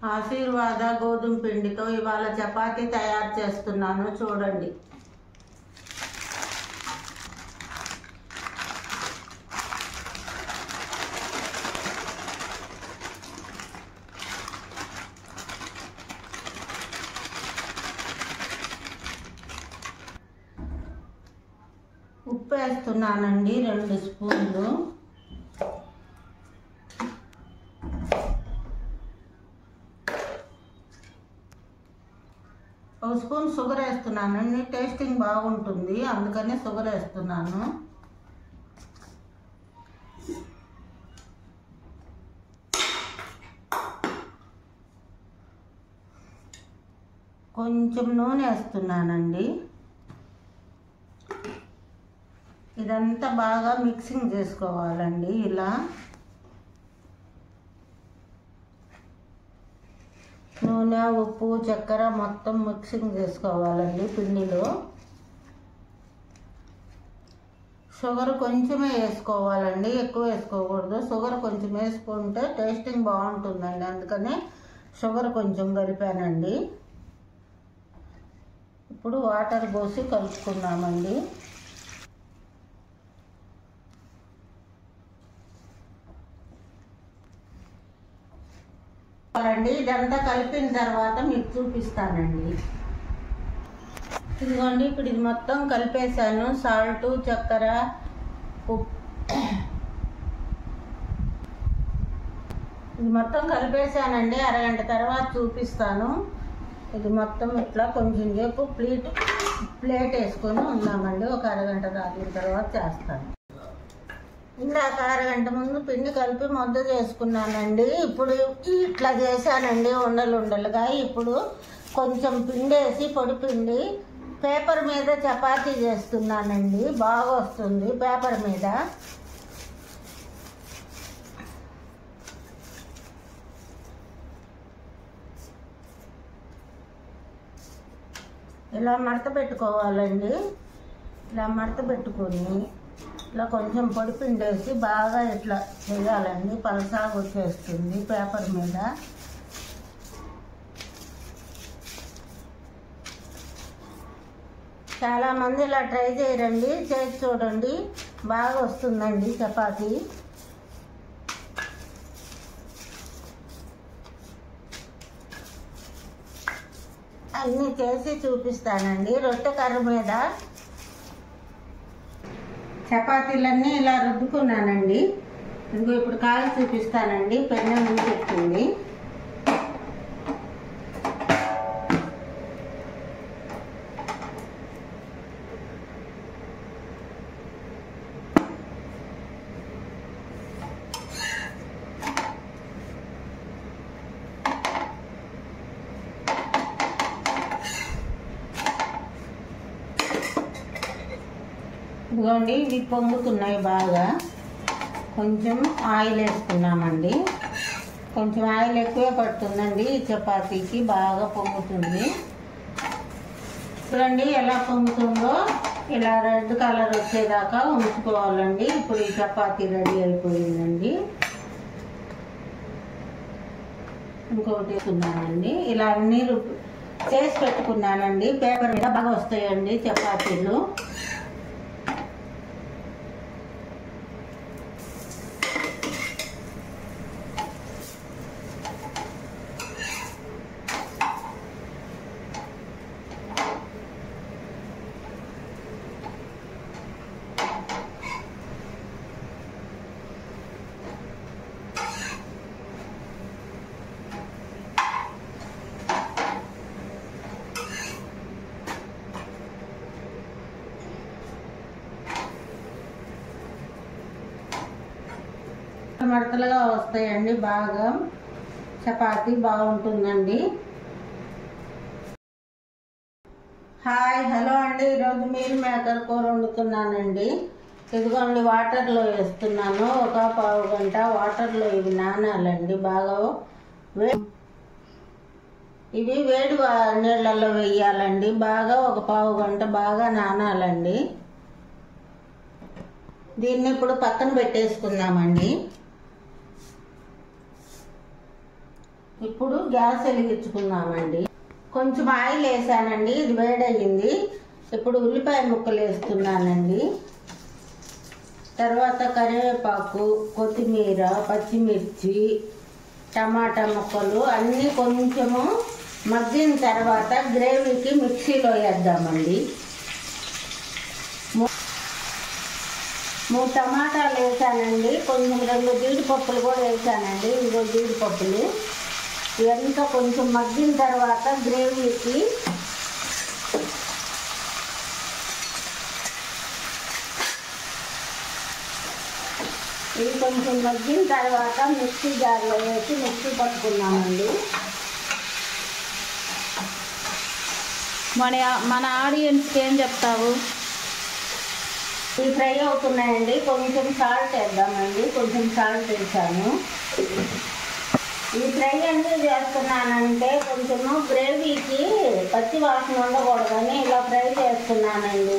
ఆశీర్వాద గోధుమ పిండితో ఇవాళ చపాతీ తయారు చేస్తున్నాను, చూడండి. ఉప్పు వేస్తున్నానండి 2 స్పూన్లు. ఒక స్పూన్ షుగర్ వేస్తున్నానండి, టేస్టింగ్ బాగుంటుంది, అందుకని షుగర్ వేస్తున్నాను. కొంచెం నూనె వేస్తున్నానండి. ఇదంతా బాగా మిక్సింగ్ చేసుకోవాలండి. ఇలా నూనె, ఉప్పు, చక్కెర మొత్తం మిక్సింగ్ చేసుకోవాలండి పిండిలో. షుగర్ కొంచెమే వేసుకోవాలండి, ఎక్కువ వేసుకోకూడదు. షుగర్ కొంచెం వేసుకుంటే టేస్టింగ్ బాగుంటుందండి, అందుకని షుగర్ కొంచెం కలిపానండి. ఇప్పుడు వాటర్ పోసి కలుపుకున్నామండి. ఇదంతా కలిపిన తర్వాత మీకు చూపిస్తానండి. ఇదిగోండి, ఇప్పుడు ఇది మొత్తం కలిపేసాను. సాల్ట్, చక్కెర, ఉప్పు, ఇది మొత్తం కలిపేసానండి. అరగంట తర్వాత చూపిస్తాను. ఇది మొత్తం ఇట్లా కొంచెం సేపు ప్లేట్ వేసుకొని ఉన్నామండి. ఒక అరగంట దాటిన తర్వాత చేస్తాను. ఇందాక అరగంట ముందు పిండి కలిపి ముద్ద చేసుకున్నానండి. ఇప్పుడు ఇట్లా చేశానండి ఉండలుగా. ఇప్పుడు కొంచెం పిండి వేసి పొడి పిండి పేపర్ మీద చపాతీ చేస్తున్నానండి. బాగా వస్తుంది పేపర్ మీద. ఇలా మడత పెట్టుకోవాలండి. ఇలా మడత పెట్టుకొని ఇట్లా కొంచెం పొడి పిండి వేసి బాగా ఇట్లా చేయాలండి. పలసాగా వచ్చేస్తుంది పేపర్ మీద. చాలామంది ఇలా ట్రై చేయరండి, చేసి చూడండి, బాగా వస్తుందండి చపాతీ. అన్నీ చేసి చూపిస్తానండి. రొట్టె కర్ర మీద చపాతీలన్నీ ఇలా రుద్దుకున్నానండి. ఇదిగో ఇప్పుడు కాలు చూపిస్తానండి. పెన్ను ముందు పెట్టింది. ఇదిగోండి, ఇవి పొంగుతున్నాయి బాగా. కొంచెం ఆయిల్ వేసుకున్నామండి. కొంచెం ఆయిల్ ఎక్కువే పడుతుందండి ఈ చపాతీకి, బాగా పొంగుతుంది. చూడండి ఎలా పొంగుతుందో. ఇలా రెడ్ కలర్ వచ్చేదాకా ఉంచుకోవాలండి. ఇప్పుడు ఈ చపాతీ రెడీ అయిపోయిందండి. ఇంకొకటి వేసుకున్నానండి. ఇలా అన్నీ చేసి పెట్టుకున్నానండి. పేపర్ మీద బాగా వస్తాయండి చపాతీలు. మడతలుగా వస్తాయండి. బాగా చపాతీ బాగుంటుందండి. హాయ్, హలో అండి. ఈరోజు మీల్ మేకర్ కూర వండుతున్నానండి. ఇదిగోండి, వాటర్లో వేస్తున్నాను. ఒక పావు గంట వాటర్లో ఇవి నానాలండి. బాగా ఇవి వేడి నీళ్ళల్లో వేయాలండి. బాగా ఒక పావు గంట బాగా నానాలండి. దీన్ని ఇప్పుడు పక్కన పెట్టేసుకుందామండి. ఇప్పుడు గ్యాస్ వెలిగించుకుందామండి. కొంచెం ఆయిల్ వేసానండి, ఇది వేడయ్యింది. ఇప్పుడు ఉల్లిపాయ ముక్కలు వేస్తున్నానండి. తర్వాత కరివేపాకు, కొత్తిమీర, పచ్చిమిర్చి, టమాటా ముక్కలు అన్నీ కొంచెము మగ్గిన తర్వాత గ్రేవీకి మిక్సీలో వేద్దామండి. 3 టమాటాలు వేసానండి, కొంచెం 2 జీడిపప్పులు కూడా వేసానండి. ఇదిగో జీడిపప్పులు. ఇదంతా కొంచెం మగ్గిన తర్వాత గ్రేవీకి ఇది కొంచెం మగ్గిన తర్వాత మిక్సీ జార్లో వేసి మిక్సీ పట్టుకున్నామండి. మన ఆడియన్స్కి ఏం చెప్తావు? ఇవి ఫ్రై అవుతున్నాయండి, కొంచెం సాల్ట్ వేద్దామండి. కొంచెం సాల్ట్ వేసాను. ఈ ఫ్రై ఎందుకు చేస్తున్నానంటే కొంచెము గ్రేవీకి పచ్చి వాసన ఉండకూడదని ఇలా ఫ్రై చేస్తున్నానండి.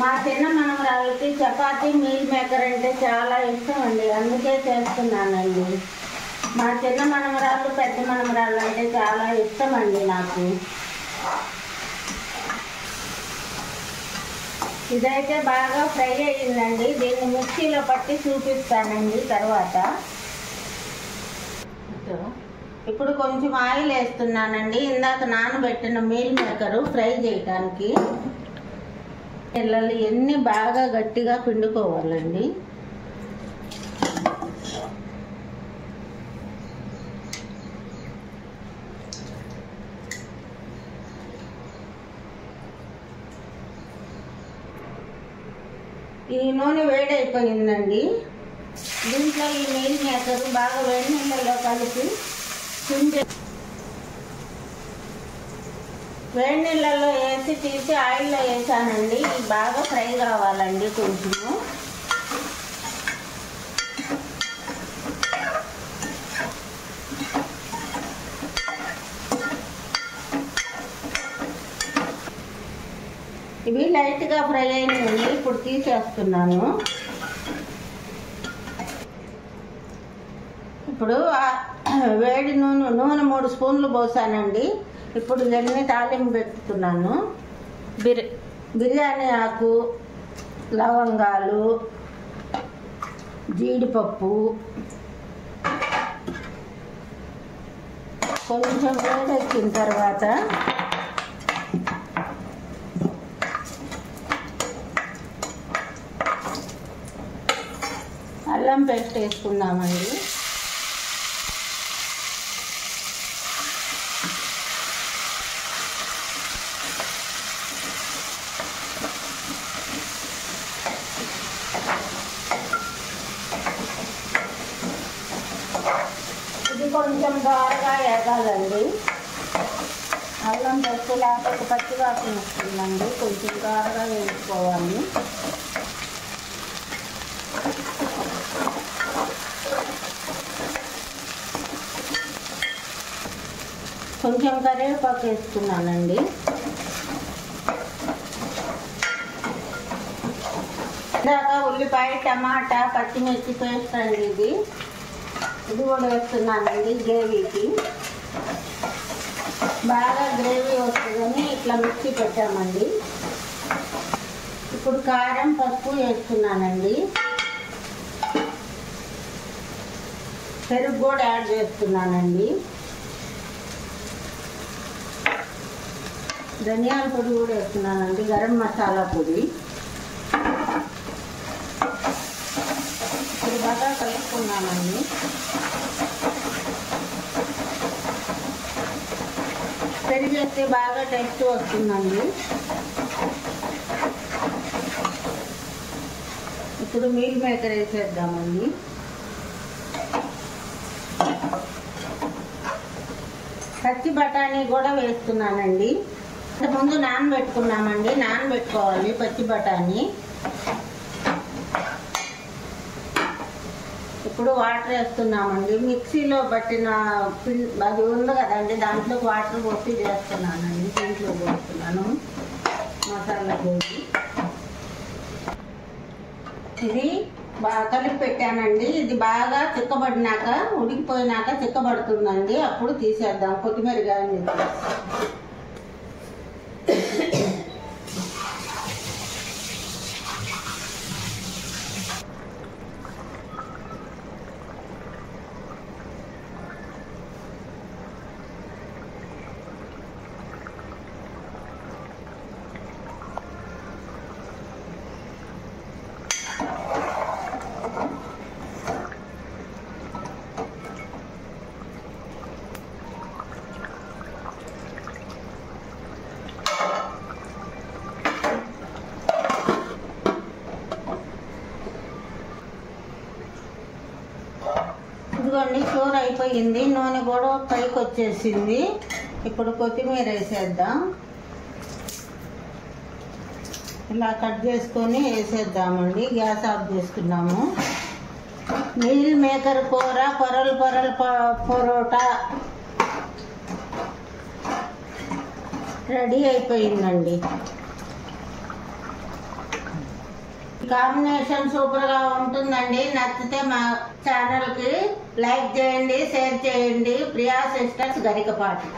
మా చిన్న మనవరాళ్ళకి చపాతీ మీల్ మేకర్ అంటే చాలా ఇష్టం అండి, అందుకే చేస్తున్నానండి. మా చిన్న మనవరాళ్ళు పెద్ద మనవరాళ్ళు అంటే చాలా ఇష్టం అండి నాకు. ఇదైతే బాగా ఫ్రై అయ్యిందండి. దీన్ని మిక్సీలో పట్టి చూపిస్తానండి తర్వాత. ఇప్పుడు కొంచెం ఆయిల్ వేస్తున్నానండి. ఇందాక నానబెట్టిన మీల్ మేకరు ఫ్రై చేయడానికి. పిల్లలు ఎన్ని బాగా గట్టిగా పిండుకోవాలండి. ఈ నూనె వేడైపోయిందండి. దీంట్లో ఈ మీల్ మేకరు బాగా వేడి నీళ్ళలో కలిపి వేడి నీళ్ళల్లో వేసి తీసి ఆయిల్లో వేసానండి. ఇది బాగా ఫ్రై కావాలండి కొంచెము. ఇవి లైట్గా ఫ్రై అయినాయి. ఇప్పుడు తీసేస్తున్నాను. ఇప్పుడు వేడి నూనె 3 స్పూన్లు పోసానండి. ఇప్పుడు ఇవన్నీ తాలింపు పెట్టుతున్నాను. బిర్యానీ ఆకు, లవంగాలు, జీడిపప్పు, కొంచెం వేడెక్కిన తర్వాత అల్లం పేస్ట్ వేసుకుందామండి. ఇది కొంచెం బాగా ఎగాలండి. అల్లం పేస్ట్ లేకపోతే పచ్చివాసన వస్తుందండి. కొంచెం గారగా వేసుకోవాలి. కొంచెం కరివేపాకు వేసుకున్నానండి. ఇందాక ఉల్లిపాయ, టమాటా, పచ్చిమిర్చి పేస్ట్ అండి ఇది కూడా వేస్తున్నానండి గ్రేవీకి. బాగా గ్రేవీ వస్తుందని ఇట్లా మిక్సీ పెట్టామండి. ఇప్పుడు కారం, పసుపు వేస్తున్నానండి. పెరుగు కూడా యాడ్ చేస్తున్నానండి. ధనియాల పొడి కూడా వేస్తున్నానండి. గరం మసాలా పొడి. ఇప్పుడు బాగా కలుపుకున్నానండి. పెరుగు వేస్తే బాగా టేస్ట్ వస్తుందండి. ఇప్పుడు మీల్ మేకర్ వేసేద్దామండి. పచ్చి బఠానీ కూడా వేస్తున్నానండి. ముందు నానబెట్టుకున్నామండి. నానబెట్టుకోవాలి పచ్చి బఠానీ. ఇప్పుడు వాటర్ వేస్తున్నామండి. మిక్సీలో పట్టిన అది ఉంది కదండి, దాంట్లో వాటర్ పోసి చేస్తున్నానండి. దీంట్లో పోస్తున్నాను మసాలా పోసి. ఇది బాగా కలిపి పెట్టానండి. ఇది బాగా చిక్కబడినాక, ఉడికిపోయినాక చిక్కబడుతుందండి. అప్పుడు తీసేద్దాం. కొత్తిమీర గాని ఇదిగోండి, కూర అయిపోయింది. నూనె కూడా పైకి వచ్చేసింది. ఇప్పుడు కొత్తిమీర వేసేద్దాం. ఇలా కట్ చేసుకొని వేసేద్దామండి. గ్యాస్ ఆఫ్ చేసుకున్నాము. మీల్ మేకర్ కూర, పొరలు పొరోటా రెడీ అయిపోయిందండి. కాంబినేషన్ సూపర్ గా ఉంటుందండి. నచ్చితే మా ఛానల్ కి లైక్ చేయండి, షేర్ చేయండి. ప్రియా సిస్టర్స్ గరికపాటి.